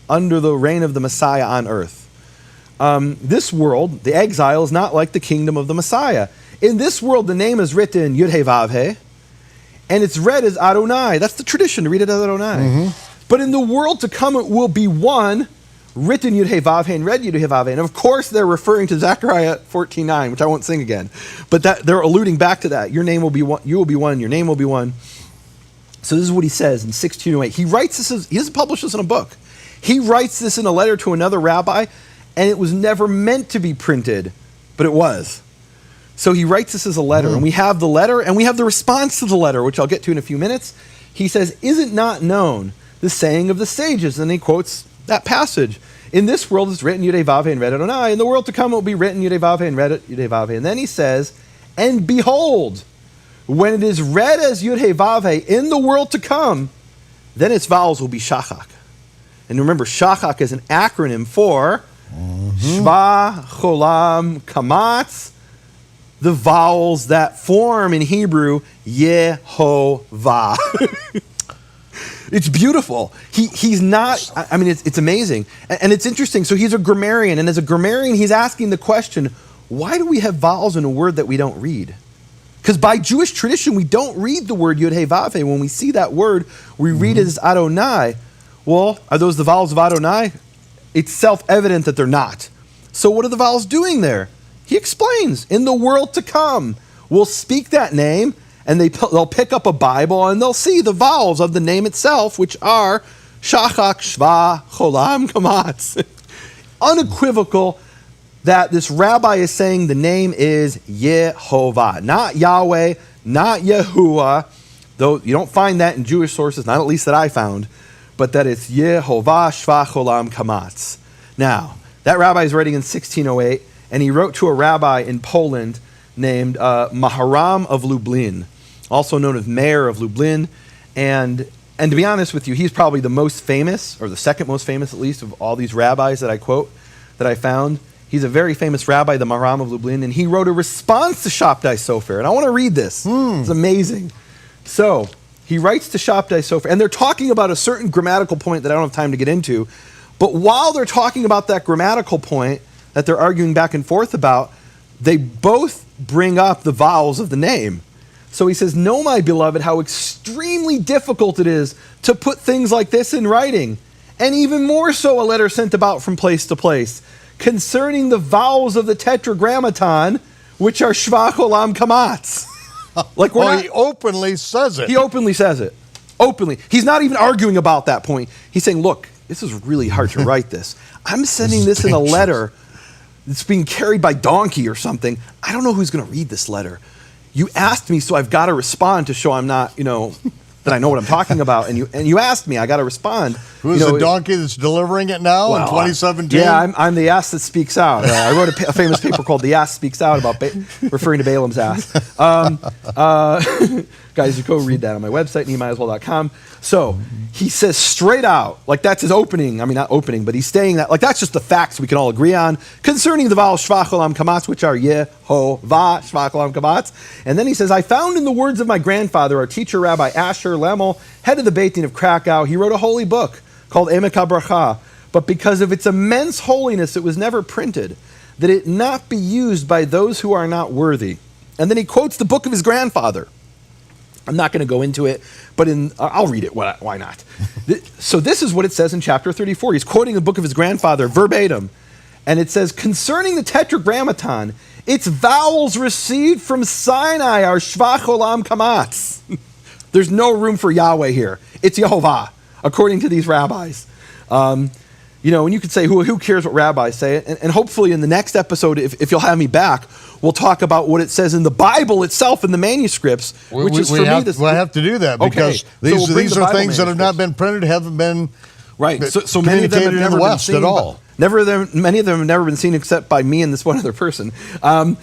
under the reign of the Messiah on earth. This world, the exile, is not like the kingdom of the Messiah. In this world, the name is written YHVH, and it's read as Adonai. That's the tradition, to read it as Adonai. But in the world to come, it will be one, written YHVH and read YHVH. And of course, they're referring to Zechariah 14:9, which I won't sing again. But they're alluding back to that. Your name will be one, you will be one, your name will be one. So this is what he says in 1608. He writes this, he doesn't publish this in a book. He writes this in a letter to another rabbi, and it was never meant to be printed, but it was. So he writes this as a letter, and we have the letter, and we have the response to the letter, which I'll get to in a few minutes. He says, is it not known, the saying of the sages? And he quotes that passage. In this world it's written YHVH and read Adonai. In the world to come it will be written YHVH and read YHVH. And then he says, and behold, when it is read as YHVH in the world to come, then its vowels will be shachak. And remember, shachak is an acronym for Shva, Cholam, Kamatz, the vowels that form in Hebrew Yehovah. It's beautiful. He's not, I mean, it's amazing. And it's interesting. So he's a grammarian, and as a grammarian, he's asking the question, why do we have vowels in a word that we don't read? Because by Jewish tradition, we don't read the word Yod-Heh-Vav-Heh. When we see that word, we read it as Adonai. Well, are those the vowels of Adonai? It's self-evident that they're not. So what are the vowels doing there? He explains, in the world to come, we'll speak that name, and they'll pick up a Bible, and they'll see the vowels of the name itself, which are Shachak, Shva, Cholam, Kamatz. Unequivocal that this rabbi is saying the name is Yehovah, not Yahweh, not Yahuwah, though you don't find that in Jewish sources, not at least that I found, but that it's Yehovah, Shva, Cholam, Kamatz. Now, that rabbi is writing in 1608, and he wrote to a rabbi in Poland named Maharam of Lublin, also known as Mayor of Lublin. And to be honest with you, he's probably the most famous, or the second most famous at least, of all these rabbis that I quote, that I found. He's a very famous rabbi, the Maharam of Lublin, and he wrote a response to Shabtai Sofer. And I want to read this. It's amazing. So, he writes to Shabtai Sofer, and they're talking about a certain grammatical point that I don't have time to get into. But while they're talking about that grammatical point that they're arguing back and forth about, they both bring up the vowels of the name. So he says, know, my beloved, how extremely difficult it is to put things like this in writing, and even more so a letter sent about from place to place, concerning the vowels of the tetragrammaton, which are Shva, Cholam, Kamatz. He openly says it. He openly says it. Openly. He's not even arguing about that point. He's saying, look, this is really hard to write this. I'm sending this in a letter that's being carried by donkey or something. I don't know who's going to read this letter. You asked me, so I've got to respond to show I'm not, that I know what I'm talking about. And you asked me, I got to respond. Who's the donkey that's delivering it now in 2017? Yeah, I'm the ass that speaks out. I wrote a famous paper called "The Ass Speaks Out" about referring to Balaam's ass. Guys, you go read that on my website, nehemiahaswell.com. So he says straight out, like that's his opening. I mean, not opening, but he's saying that, like that's just the facts we can all agree on concerning the vowels Shva, Cholam, Kamatz, which are Yehovah, Shva, Cholam, Kamatz. And then he says, I found in the words of my grandfather, our teacher, Rabbi Asher Lemel, head of the Beit Din of Krakow, he wrote a holy book called Emek HaBracha, but because of its immense holiness, it was never printed, that it not be used by those who are not worthy. And then he quotes the book of his grandfather. I'm not going to go into it, but I'll read it. Why not? So this is what it says in chapter 34. He's quoting the book of his grandfather verbatim. And it says, concerning the tetragrammaton, its vowels received from Sinai are shvach olam kamatz. There's no room for Yahweh here. It's Yehovah, according to these rabbis. And you could say, who cares what rabbis say? And hopefully in the next episode, if you'll have me back, we'll talk about what it says in the Bible itself in the manuscripts, which is for me. We'll have to do that because these are things that have not been printed, haven't been so many of them have never been seen at all. Many of them have never been seen except by me and this one other person. All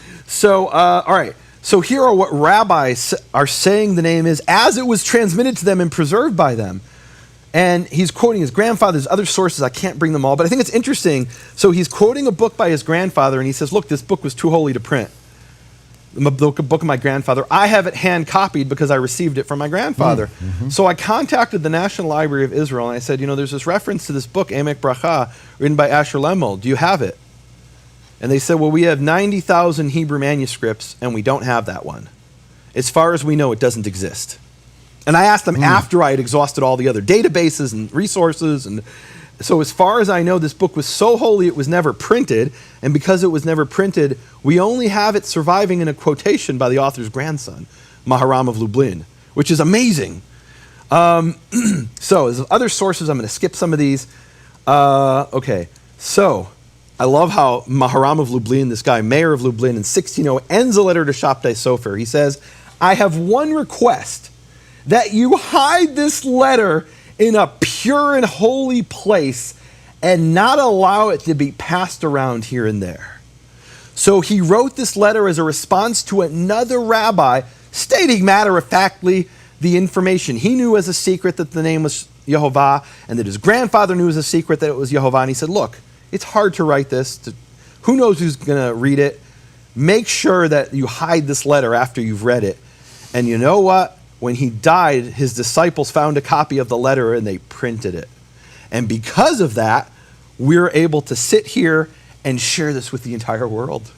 right. So here are what rabbis are saying the name is as it was transmitted to them and preserved by them. And he's quoting his grandfather's other sources. I can't bring them all, but I think it's interesting. So he's quoting a book by his grandfather, and he says, look, this book was too holy to print. The book of my grandfather. I have it hand copied because I received it from my grandfather. So I contacted the National Library of Israel, and I said, there's this reference to this book, Emek Bracha, written by Asher Lemel. Do you have it? And they said, well, we have 90,000 Hebrew manuscripts, and we don't have that one. As far as we know, it doesn't exist. And I asked them after I had exhausted all the other databases and resources. And so as far as I know, this book was so holy it was never printed. And because it was never printed, we only have it surviving in a quotation by the author's grandson, Maharam of Lublin, which is amazing. So as other sources, I'm going to skip some of these. Okay, so I love how Maharam of Lublin, this guy, mayor of Lublin, in 1600, ends a letter to Shabtai Sofer. He says, I have one request, that you hide this letter in a pure and holy place and not allow it to be passed around here and there. So he wrote this letter as a response to another rabbi stating matter-of-factly the information. He knew as a secret that the name was Yehovah, and that his grandfather knew as a secret that it was Yehovah. And he said, look, it's hard to write this. Who knows who's going to read it? Make sure that you hide this letter after you've read it. And you know what? When he died, his disciples found a copy of the letter and they printed it. And because of that, we're able to sit here and share this with the entire world.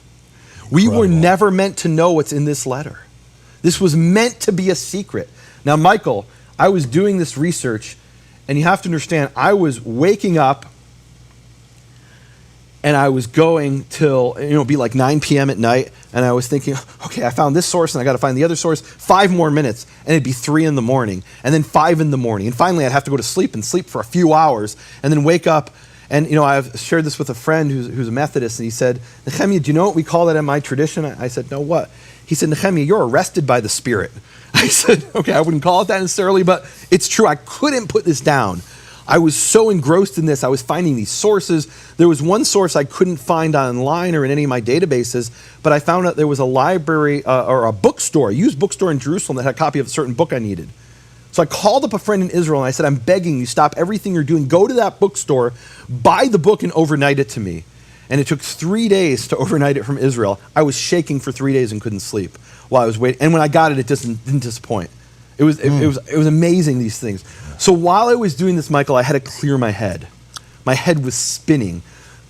We were never meant to know what's in this letter. This was meant to be a secret. Now, Michael, I was doing this research, and you have to understand, I was waking up and I was going till, it'd be like 9 p.m. at night, and I was thinking, okay, I found this source, and I got to find the other source, 5 more minutes, and it'd be 3 in the morning, and then 5 in the morning, and finally I'd have to go to sleep and sleep for a few hours, and then wake up, and I've shared this with a friend who's a Methodist, and he said, Nehemiah, do you know what we call that in my tradition? I said, no, what? He said, Nehemiah, you're arrested by the Spirit. I said, okay, I wouldn't call it that necessarily, but it's true. I couldn't put this down. I was so engrossed in this. I was finding these sources. There was one source I couldn't find online or in any of my databases, but I found out there was a library or a bookstore, a used bookstore in Jerusalem that had a copy of a certain book I needed. So I called up a friend in Israel and I said, I'm begging you, stop everything you're doing, go to that bookstore, buy the book and overnight it to me. And it took 3 days to overnight it from Israel. I was shaking for 3 days and couldn't sleep while I was waiting. And when I got it, it didn't disappoint. It was amazing, these things. So while I was doing this, Michael, I had to clear my head. My head was spinning.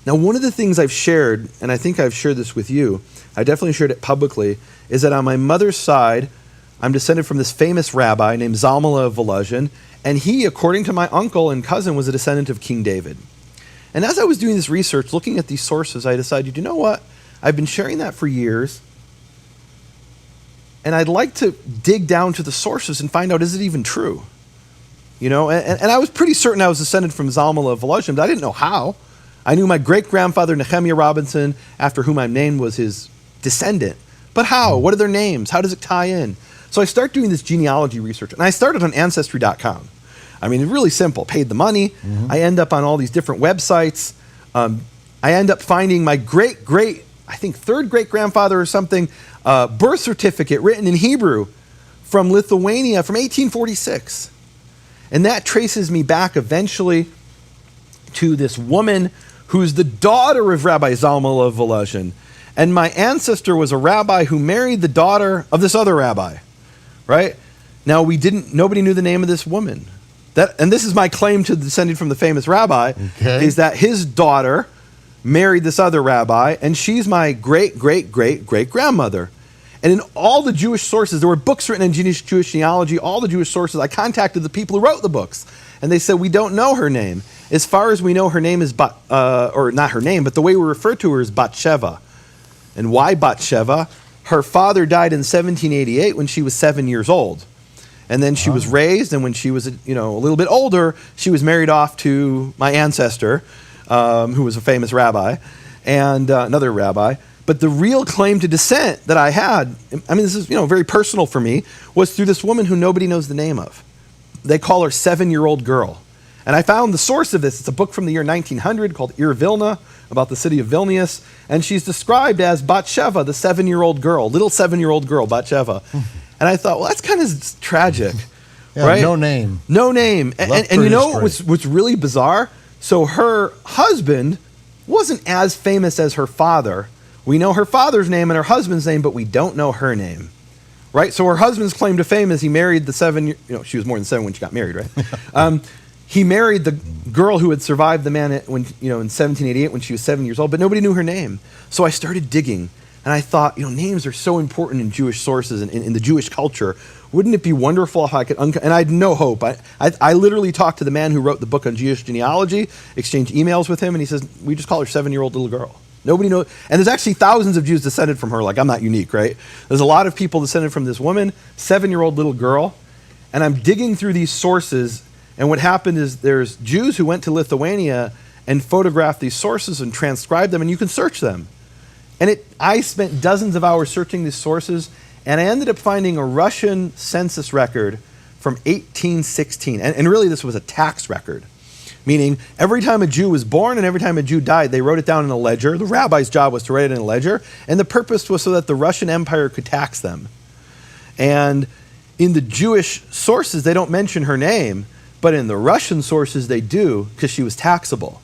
Now, one of the things I've shared, and I think I've shared this with you, I definitely shared it publicly, is that on my mother's side, I'm descended from this famous rabbi named Zalmala of Volozhin, and he, according to my uncle and cousin, was a descendant of King David. And as I was doing this research, looking at these sources, I decided, you know what? I've been sharing that for years, and I'd like to dig down to the sources and find out, is it even true? And I was pretty certain I was descended from Zalmala of Volozhin, but I didn't know how. I knew my great-grandfather, Nehemiah Robinson, after whom I'm named, was his descendant. But how? What are their names? How does it tie in? So I start doing this genealogy research, and I started on Ancestry.com. I mean, really simple. Paid the money. Mm-hmm. I end up on all these different websites. I end up finding my third great-grandfather or something, birth certificate written in Hebrew from Lithuania from 1846. And that traces me back eventually to this woman who's the daughter of Rabbi Zalmala of Volozhin. And my ancestor was a rabbi who married the daughter of this other rabbi, right? Now, nobody knew the name of this woman. And this is my claim to descending from the famous rabbi, is that his daughter married this other rabbi, and she's my great-great-great-great-grandmother. And in all the Jewish sources, there were books written in Jewish genealogy, all the Jewish sources, I contacted the people who wrote the books. And they said, we don't know her name. As far as we know, her name is, or not her name, but the way we refer to her is Bathsheba. And why Bathsheba? Her father died in 1788 when she was 7 years old. And then she was raised, and when she was a little bit older, she was married off to my ancestor, who was a famous rabbi, and another rabbi. But the real claim to descent that I had, I mean, this is very personal for me, was through this woman who nobody knows the name of. They call her 7-year-old girl. And I found the source of this. It's a book from the year 1900 called Ir Vilna, about the city of Vilnius. And she's described as Bathsheba, the 7-year-old girl, little 7-year-old girl, Bathsheba. And I thought, well, that's kind of tragic, yeah, right? No name. No name. And you know what's really bizarre? So her husband wasn't as famous as her father. We know her father's name and her husband's name, but we don't know her name. Right? So her husband's claim to fame is he married the she was more than 7 when she got married, right? He married the girl who had survived the man in 1788 when she was 7 years old, but nobody knew her name. So I started digging, and I thought, names are so important in Jewish sources and in the Jewish culture. Wouldn't it be wonderful if I could and I had no hope. I literally talked to the man who wrote the book on Jewish genealogy, exchanged emails with him, and he says, we just call her 7-year-old little girl. Nobody knows. And there's actually thousands of Jews descended from her. Like, I'm not unique, right? There's a lot of people descended from this woman, 7-year-old little girl. And I'm digging through these sources. And what happened is there's Jews who went to Lithuania and photographed these sources and transcribed them, and you can search them. And I spent dozens of hours searching these sources, and I ended up finding a Russian census record from 1816. And really, this was a tax record. Meaning, every time a Jew was born and every time a Jew died, they wrote it down in a ledger. The rabbi's job was to write it in a ledger, and the purpose was so that the Russian Empire could tax them. And in the Jewish sources, they don't mention her name, but in the Russian sources, they do, because she was taxable.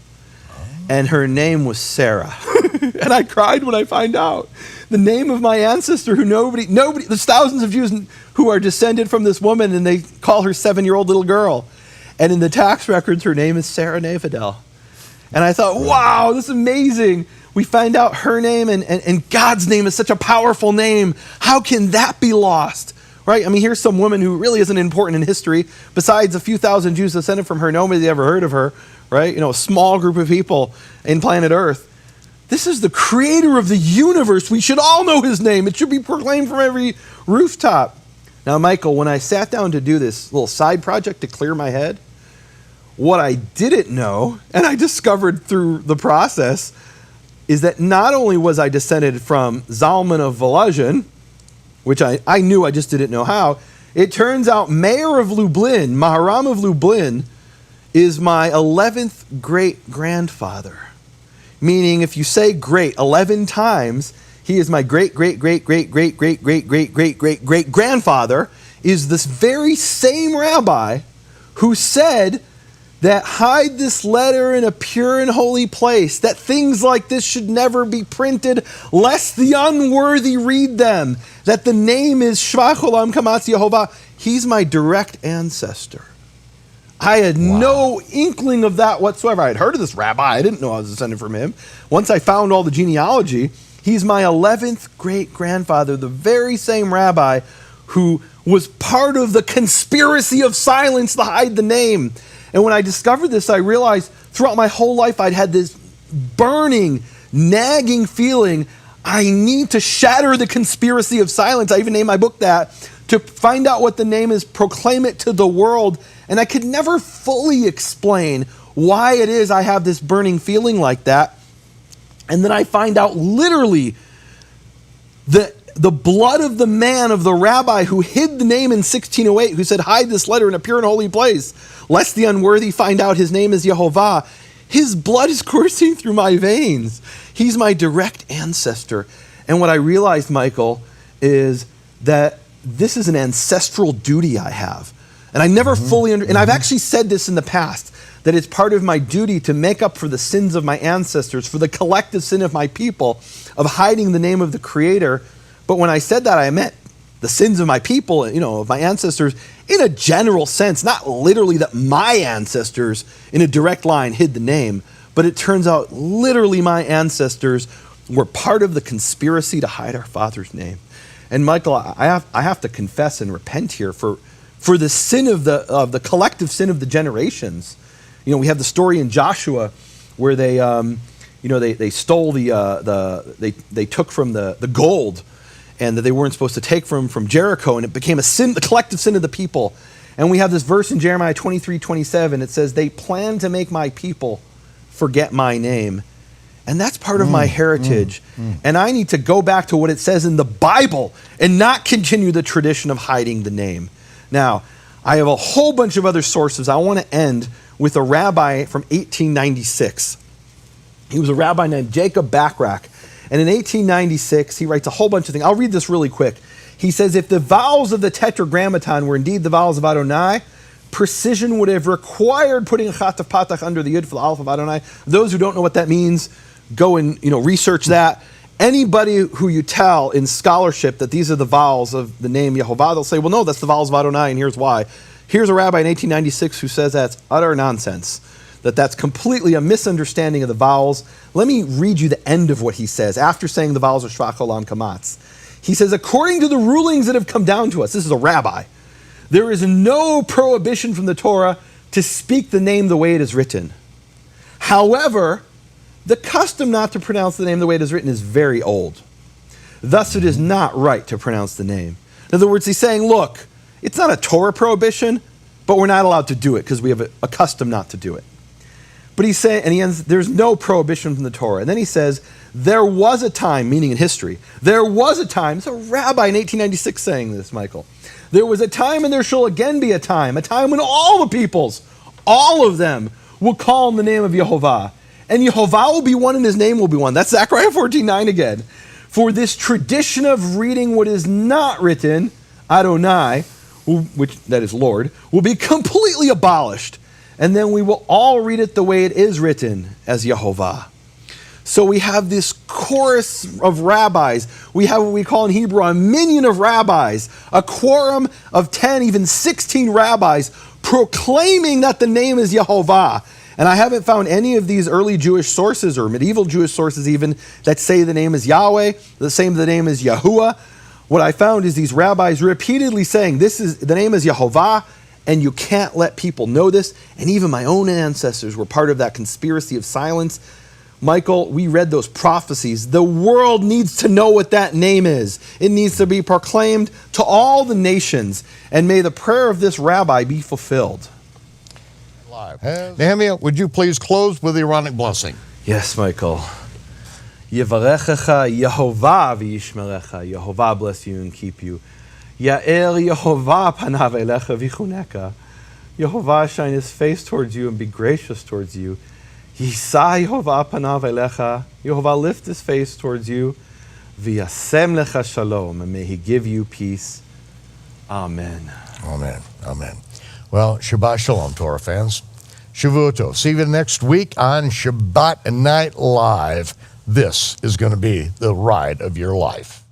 And her name was Sarah. And I cried when I find out. The name of my ancestor, who nobody, there's thousands of Jews who are descended from this woman, and they call her 7-year-old little girl. And in the tax records, her name is Sarah Nevedel. And I thought, wow, this is amazing. We find out her name, and God's name is such a powerful name. How can that be lost? Right? I mean, here's some woman who really isn't important in history. Besides a few thousand Jews descended from her, nobody ever heard of her. Right? A small group of people in planet Earth. This is the creator of the universe. We should all know his name. It should be proclaimed from every rooftop. Now, Michael, when I sat down to do this little side project to clear my head, what I didn't know, and I discovered through the process, is that not only was I descended from Zalman of Volozhin, which I knew, I just didn't know how, it turns out Mayor of Lublin, Maharam of Lublin, is my 11th great-grandfather. Meaning, if you say great 11 times, he is my great-great-great-great-great-great-great-great-great-grandfather, is this very same rabbi who said that hide this letter in a pure and holy place, that things like this should never be printed, lest the unworthy read them, that the name is Shvach Olam Kamatz Yehovah. He's my direct ancestor. I had no inkling of that whatsoever. I had heard of this rabbi. I didn't know I was descended from him. Once I found all the genealogy, he's my 11th great-grandfather, the very same rabbi who was part of the conspiracy of silence to hide the name. And when I discovered this, I realized throughout my whole life I'd had this burning, nagging feeling, I need to shatter the conspiracy of silence. I even named my book that, to find out what the name is, proclaim it to the world. And I could never fully explain why it is I have this burning feeling like that. And then I find out literally the blood of the man, of the rabbi who hid the name in 1608, who said, hide this letter in a pure and holy place, lest the unworthy find out his name is Yehovah. His blood is coursing through my veins. He's my direct ancestor. And what I realized, Michael, is that this is an ancestral duty I have. And I never fully and I've actually said this in the past, that it's part of my duty to make up for the sins of my ancestors, for the collective sin of my people, of hiding the name of the Creator. But when I said that, I meant the sins of my people, of my ancestors, in a general sense, not literally that my ancestors in a direct line hid the name, but it turns out literally my ancestors were part of the conspiracy to hide our Father's name. And Michael, I have to confess and repent here for the sin of the collective sin of the generations. You know, we have the story in Joshua where they stole they took from the gold, and that they weren't supposed to take from Jericho, and it became a sin, the collective sin of the people. And we have this verse in Jeremiah 23:27. It says, "They plan to make my people forget my name." And that's part of my heritage. And I need to go back to what it says in the Bible and not continue the tradition of hiding the name. Now, I have a whole bunch of other sources. I want to end with a rabbi from 1896. He was a rabbi named Jacob Bachrach. And in 1896, he writes a whole bunch of things. I'll read this really quick. He says, if the vowels of the Tetragrammaton were indeed the vowels of Adonai, precision would have required putting a chat of patach under the yud for the aleph of Adonai. Those who don't know what that means, go and research that. Anybody who you tell in scholarship that these are the vowels of the name Yehovah, they'll say, well, no, that's the vowels of Adonai, and here's why. Here's a rabbi in 1896 who says that's utter nonsense, that's completely a misunderstanding of the vowels. Let me read you the end of what he says after saying the vowels are shvach olam kamatz. He says, according to the rulings that have come down to us, this is a rabbi, there is no prohibition from the Torah to speak the name the way it is written. However, the custom not to pronounce the name the way it is written is very old. Thus, it is not right to pronounce the name. In other words, he's saying, look, it's not a Torah prohibition, but we're not allowed to do it because we have a custom not to do it. But he's saying, and he ends, there's no prohibition from the Torah. And then he says, there was a time, meaning in history, there was a time, it's a rabbi in 1896 saying this, Michael. There was a time and there shall again be a time when all the peoples, all of them, will call on the name of Yehovah. And Yehovah will be one and his name will be one. That's Zechariah 14:9 again. For this tradition of reading what is not written, Adonai, which that is Lord, will be completely abolished. And then we will all read it the way it is written as Yehovah. So we have this chorus of rabbis. We have what we call in Hebrew a minyan of rabbis, a quorum of 10, even 16 rabbis proclaiming that the name is Yehovah. And I haven't found any of these early Jewish sources or medieval Jewish sources even that say the name is Yahweh, the same the name is Yahuwah. What I found is these rabbis repeatedly saying the name is Yehovah, and you can't let people know this. And even my own ancestors were part of that conspiracy of silence. Michael, we read those prophecies. The world needs to know what that name is. It needs to be proclaimed to all the nations. And may the prayer of this rabbi be fulfilled. Nehemiah, would you please close with the Aaronic blessing? Yes, Michael. Yevarechecha Yehovah v'yishmerecha. Yehovah bless you and keep you. Ya'er Yehovah panav elecha v'chuneka. Yehovah shine his face towards you and be gracious towards you. Yisa Yehovah panav elecha. Yehovah lift his face towards you. V'yasem lecha shalom. And may he give you peace. Amen. Amen. Amen. Well, Shabbat Shalom, Torah fans. Shavua Tov. See you next week on Shabbat Night Live. This is going to be the ride of your life.